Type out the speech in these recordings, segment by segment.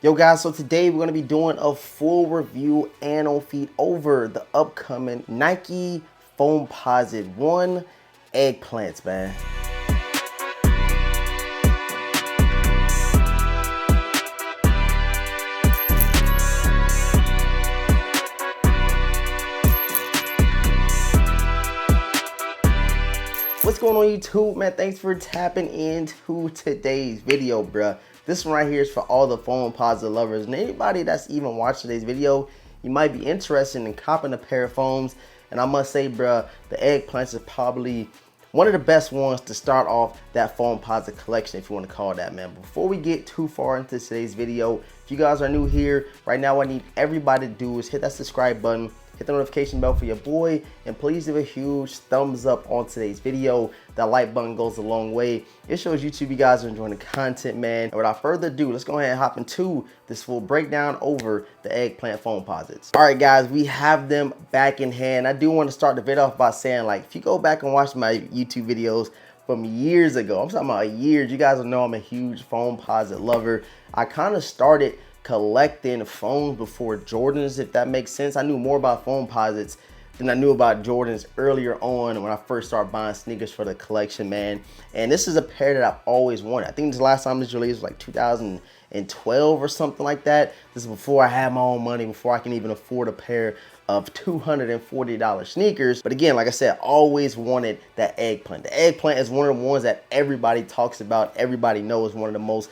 Yo guys, so today we're going to be doing a full review and on feed over the upcoming Nike Foamposite 1 Eggplants, man. What's going on YouTube, man? Thanks for tapping into today's video, bruh. This one right here is for all the Foamposite lovers and anybody that's even watching today's video. You might be interested in copping a pair of foams, and I must say, bruh, the Eggplants is probably one of the best ones to start off that Foamposite collection, if you want to call it that, man. Before we get too far into today's video, if you guys are new here, right now what I need everybody to do is hit that subscribe button, hit the notification bell for your boy, and please give a huge thumbs up on today's video. That like button goes a long way. It shows YouTube you guys are enjoying the content, man. And without further ado, let's go ahead and hop into this full breakdown over the Eggplant Foamposites. All right, guys, we have them back in hand. I do want to start the video off by saying, like, if you go back and watch my YouTube videos from years ago, I'm talking about years, you guys will know I'm a huge Foamposite lover. I kind of started collecting foams before Jordans, if that makes sense. I knew more about Foamposites than I knew about Jordans earlier on when I first started buying sneakers for the collection, man. And this is a pair that I've always wanted. I think the last time this released was like 2012 or something like that. This is before I had my own money, before I can even afford a pair of $240 sneakers. But again, like I said, always wanted that Eggplant. The Eggplant is one of the ones that everybody talks about, everybody knows, one of the most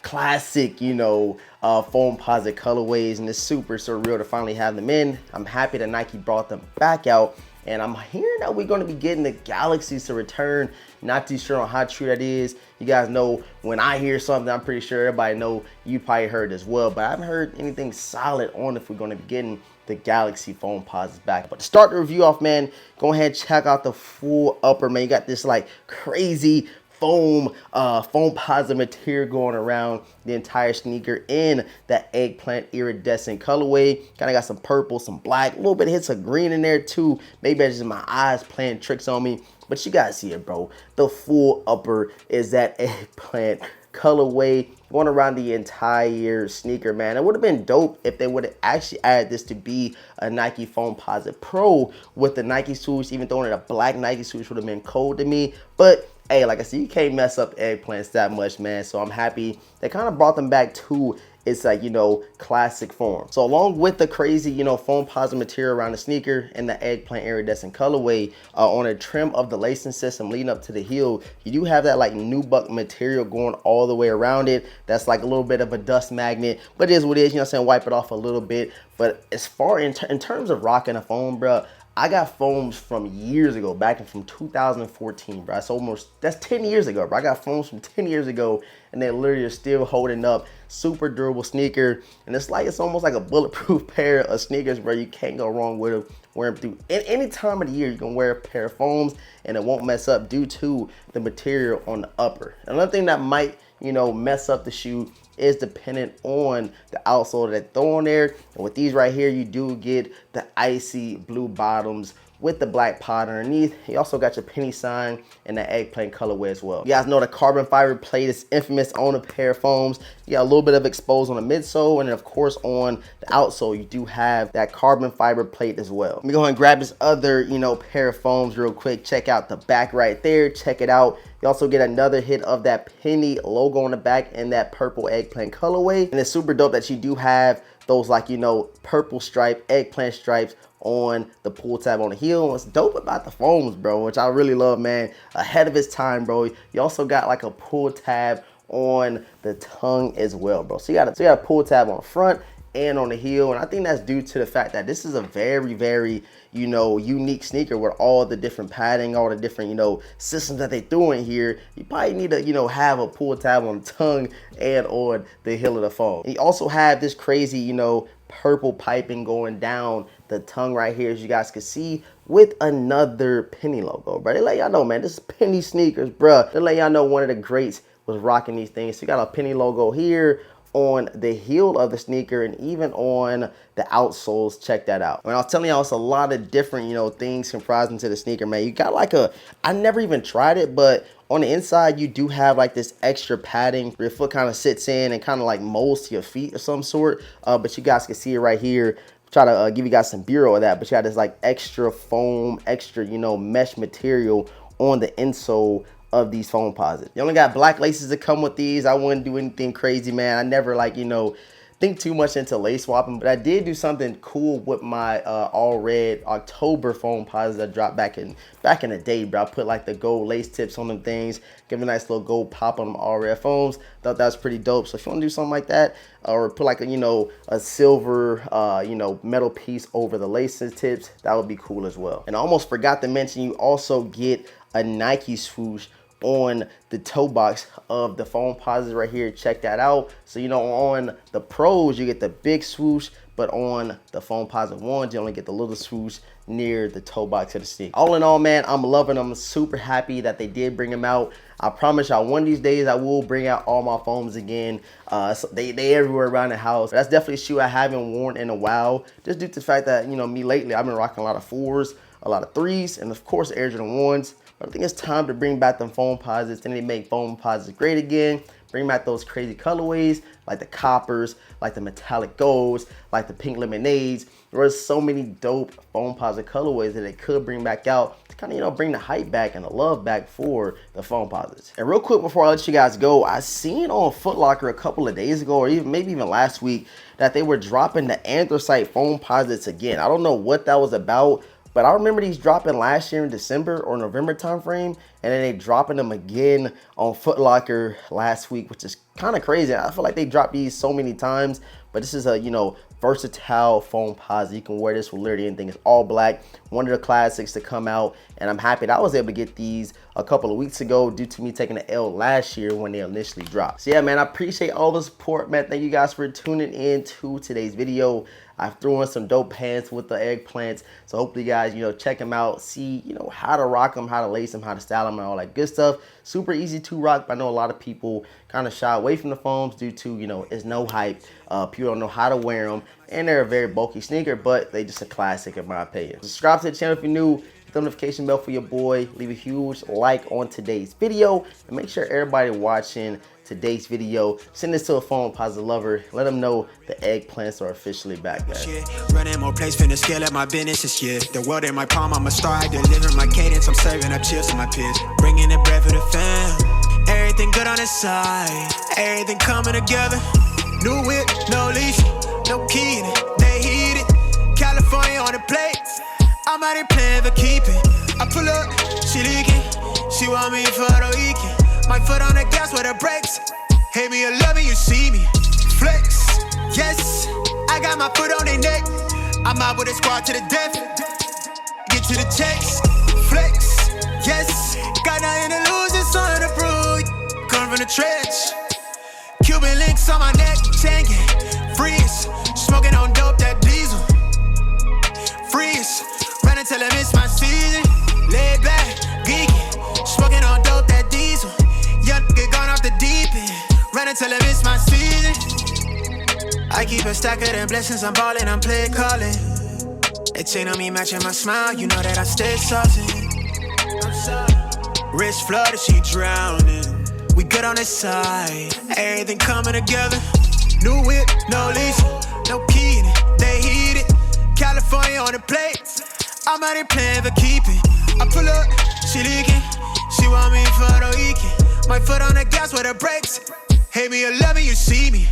classic, you know, Foamposite colorways, and it's super surreal to finally have them in. I'm happy that Nike brought them back out, and I'm hearing that we're going to be getting the Galaxies to return. Not too sure on how true that is. You guys know when I hear something, I'm pretty sure everybody know, you probably heard as well, but I haven't heard anything solid on if we're going to be getting the Galaxy Foamposites back. But to start the review off, man, go ahead and check out the full upper, man. You got this like crazy Foamposite material going around the entire sneaker in that Eggplant iridescent colorway. Kind of got some purple, some black, a little bit of hits of green in there too. Maybe that's just my eyes playing tricks on me, but you guys see it, bro. The full upper is that Eggplant colorway going around the entire sneaker, man. It would have been dope if they would have actually added this to be a Nike Foamposite Pro with the Nike swoosh. Even throwing in a black Nike swoosh would have been cold to me, but hey, like I said, you can't mess up Eggplants that much, man. So I'm happy they kind of brought them back to its, like, you know, classic form. So along with the crazy, you know, Foamposite material around the sneaker and the Eggplant iridescent colorway, on a trim of the lacing system leading up to the heel, you do have that like nubuck material going all the way around it. That's like a little bit of a dust magnet, but it is what it is, you know what I'm saying? Wipe it off a little bit. But as far in terms of rocking a foam, bro, I got foams from years ago, back in from 2014, bro. That's 10 years ago, bro. I got foams from 10 years ago, and they literally are still holding up. Super durable sneaker, and it's almost like a bulletproof pair of sneakers, bro. You can't go wrong with them. Wear them through any time of the year. You can wear a pair of foams, and it won't mess up due to the material on the upper. Another thing that might, you know, mess up the shoe is dependent on the outsole that they throw on there. And with these right here, you do get the icy blue bottoms with the black pot underneath. You also got your penny sign and the Eggplant colorway as well. You guys know the carbon fiber plate is infamous on a pair of foams. You got a little bit of exposed on the midsole, and then of course on the outsole you do have that carbon fiber plate as well. Let me go ahead and grab this other, you know, pair of foams real quick. Check out the back right there. Check it out. You also get another hit of that penny logo on the back and that purple Eggplant colorway. And it's super dope that you do have those, like, you know, purple stripe, Eggplant stripes on the pull tab on the heel. What's dope about the foams, bro, which I really love, man, ahead of its time, bro, you also got like a pull tab on the tongue as well, bro. So you got a pull tab on the front and on the heel, and I think that's due to the fact that this is a very, very, you know, unique sneaker with all the different padding, all the different, you know, systems that they threw in here. You probably need to, you know, have a pull tab on the tongue and on the heel of the foam. And you also have this crazy, you know, purple piping going down the tongue right here, as you guys can see, with another penny logo, bro. They let y'all know, man, this is penny sneakers, bro. They let y'all know one of the greats was rocking these things. So you got a penny logo here on the heel of the sneaker and even on the outsoles. Check that out. When I was telling y'all, it's a lot of different, you know, things comprised into the sneaker, man. You got like I never even tried it, but On the inside, you do have like this extra padding where your foot kind of sits in and kind of like molds to your feet of some sort. But you guys can see it right here. Try to give you guys some bureau of that, but you got this like extra foam, extra, you know, mesh material on the insole of these Foamposite. You only got black laces that come with these. I wouldn't do anything crazy, man. I never like, you know, think too much into lace swapping, but I did do something cool with my all red October Foamposite that dropped back in the day, bro. I put like the gold lace tips on them things, give a nice little gold pop on them all red foams. Thought that was pretty dope. So if you want to do something like that, or put like a, you know, a silver you know, metal piece over the laces tips, that would be cool as well. And I almost forgot to mention, you also get a Nike swoosh on the toe box of the Foamposite right here. Check that out. So, you know, on the pros you get the big swoosh, but on the Foamposite ones you only get the little swoosh near the toe box of the sneaker. All in all, man, I'm loving them. I'm super happy that they did bring them out. I promise y'all one of these days I will bring out all my foams again. So they everywhere around the house. That's definitely a shoe I haven't worn in a while, just due to the fact that, you know, me lately I've been rocking a lot of 4s, a lot of 3s, and of course Air Jordan 1s. I think it's time to bring back them Foamposites. Then they make Foamposites great again. Bring back those crazy colorways like the coppers, like the metallic golds, like the pink lemonades. There's so many dope Foamposite colorways that they could bring back out to kind of, you know, bring the hype back and the love back for the Foamposites. And real quick before I let you guys go, I seen on Foot Locker a couple of days ago, or even maybe even last week, that they were dropping the anthracite Foamposites again. I don't know what that was about, but I remember these dropping last year in December or November timeframe, and then they dropping them again on Foot Locker last week, which is kind of crazy. I feel like they dropped these so many times, but this is a, you know, versatile Foamposite. You can wear this with literally anything. It's all black, one of the classics to come out, and I'm happy that I was able to get these a couple of weeks ago due to me taking the L last year when they initially dropped. So yeah, man, I appreciate all the support, man. Thank you guys for tuning in to today's video. I threw in some dope pants with the Eggplants, so hopefully you guys, you know, check them out, see, you know, how to rock them, how to lace them, how to style them, and all that good stuff. Super easy to rock, but I know a lot of people kind of shy away from the foams due to, you know, it's no hype. People don't know how to wear them, and they're a very bulky sneaker, but they just a classic in my opinion. Subscribe to the channel if you're new. Hit the notification bell for your boy. Leave a huge like on today's video, and make sure everybody watching today's video send this to a Foamposite lover. Let them know the Eggplants are officially back, guys. Running more plays, finna scale up my business this year. The world in my palm, I'm a star. I deliver my cadence. I'm serving up chills to my peers. Bringing the bread for the fam. Everything good on the side. Everything coming together. New whip, no leash, no key in it. They heat it. California on the plate. I'm out here playing for keeping. I pull up, she leaking. She want me for the weekend. My foot on the gas with the brakes. Hate me or love me, you see me. Flex, yes. I got my foot on their neck. I'm out with a squad to the death. Get to the checks. Flex, yes. Got nothing to lose, it's on the prove. Come from the trench. Cuban links on my neck, tanking. Freeze, smoking on dope, that diesel. Freeze, run until I miss my season. Lay back, geeky. Smoking on dope, that diesel. Young nigga gone off the deep end. Run until I miss my season. I keep a stack of them blessings. I'm ballin', I'm play callin'. They chain on me matching my smile. You know that I stay saucing. Wrist flooded, she drowning. We good on this side. Everything coming together. New whip, no leash, no key in it. They heat it. California on the plate. I'm out here playing for keeping. I pull up, she leaking. She want me for the weekend. My foot on the gas with the brakes. Hate me or love me, you see me.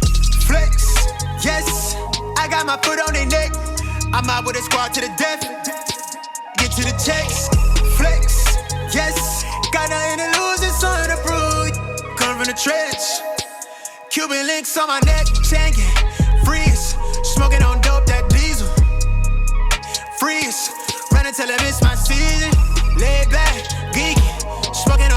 Flex, yes. I got my foot on their neck. I'm out with a squad to the death. Get to the checks. Flex, yes. Got nothing to lose, it's on the prove. Come from the trench. Cuban links on my neck, tanking. Freeze, smoking on dope, that diesel. Freeze, run until I miss my season. Lay back, geeky. Smoking